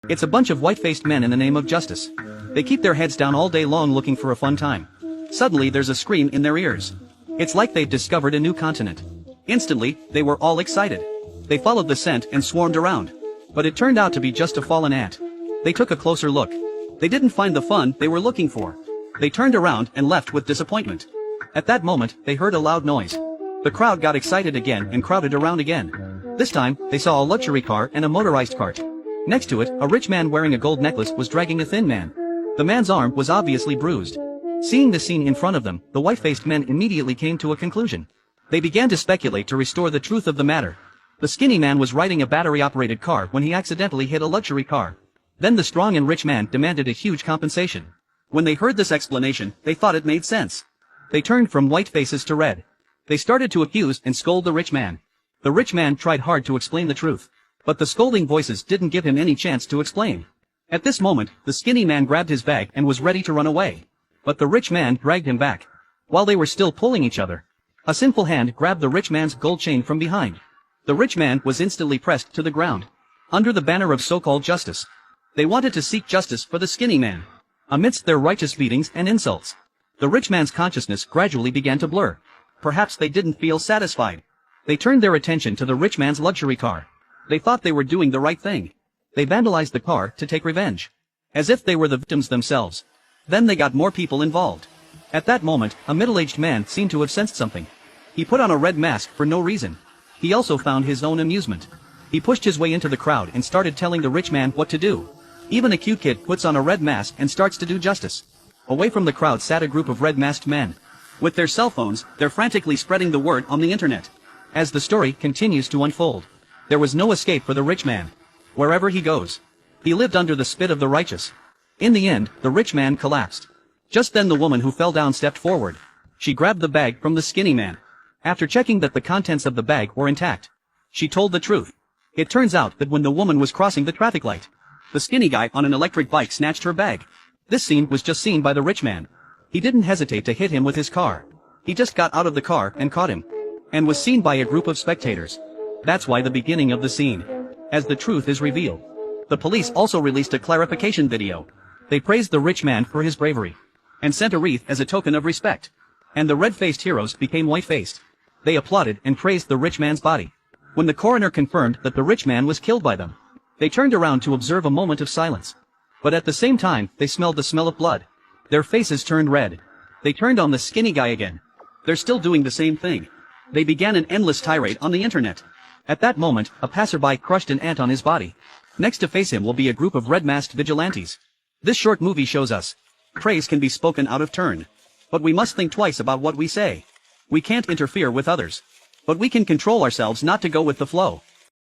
It's a bunch of white-faced men in the name of justice. They keep their heads down all day long looking for a fun time. Suddenly there's a scream in their ears. It's like they've discovered a new continent. Instantly, they were all excited. They followed the scent and swarmed around. But it turned out to be just a fallen ant. They took a closer look. They didn't find the fun they were looking for. They turned around and left with disappointment. At that moment, they heard a loud noise. The crowd got excited again and crowded around again. This time, they saw a luxury car and a motorized cart. Next to it, a rich man wearing a gold necklace was dragging a thin man. The man's arm was obviously bruised. Seeing the scene in front of them, the white-faced men immediately came to a conclusion. They began to speculate to restore the truth of the matter. The skinny man was riding a battery-operated car when he accidentally hit a luxury car. Then the strong and rich man demanded a huge compensation. When they heard this explanation, they thought it made sense. They turned from white faces to red. They started to accuse and scold the rich man. The rich man tried hard to explain the truth. But the scolding voices didn't give him any chance to explain. At this moment, the skinny man grabbed his bag and was ready to run away. But the rich man dragged him back. While they were still pulling each other, a sinful hand grabbed the rich man's gold chain from behind. The rich man was instantly pressed to the ground. Under the banner of so-called justice. They wanted to seek justice for the skinny man. Amidst their righteous beatings and insults, the rich man's consciousness gradually began to blur. Perhaps they didn't feel satisfied. They turned their attention to the rich man's luxury car. They thought they were doing the right thing. They vandalized the car to take revenge. As if they were the victims themselves. Then they got more people involved. At that moment, a middle-aged man seemed to have sensed something. He put on a red mask for no reason. He also found his own amusement. He pushed his way into the crowd and started telling the rich man what to do. Even a cute kid puts on a red mask and starts to do justice. Away from the crowd sat a group of red-masked men. With their cell phones, they're frantically spreading the word on the internet. As the story continues to unfold, there was no escape for the rich man. Wherever he goes, he lived under the spit of the righteous. In the end, the rich man collapsed. Just then the woman who fell down stepped forward. She grabbed the bag from the skinny man. After checking that the contents of the bag were intact, she told the truth. It turns out that when the woman was crossing the traffic light, the skinny guy on an electric bike snatched her bag. This scene was just seen by the rich man. He didn't hesitate to hit him with his car. He just got out of the car and caught him. And was seen by a group of spectators. That's why the beginning of the scene. As the truth is revealed. The police also released a clarification video. They praised the rich man for his bravery. And sent a wreath as a token of respect. And the red-faced heroes became white-faced. They applauded and praised the rich man's body. When the coroner confirmed that the rich man was killed by them, they turned around to observe a moment of silence. But at the same time, they smelled the smell of blood. Their faces turned red. They turned on the skinny guy again. They're still doing the same thing. They began an endless tirade on the internet. At that moment, a passerby crushed an ant on his body. Next to face him will be a group of red-masked vigilantes. This short movie shows us, praise can be spoken out of turn. But we must think twice about what we say. We can't interfere with others. But we can control ourselves not to go with the flow.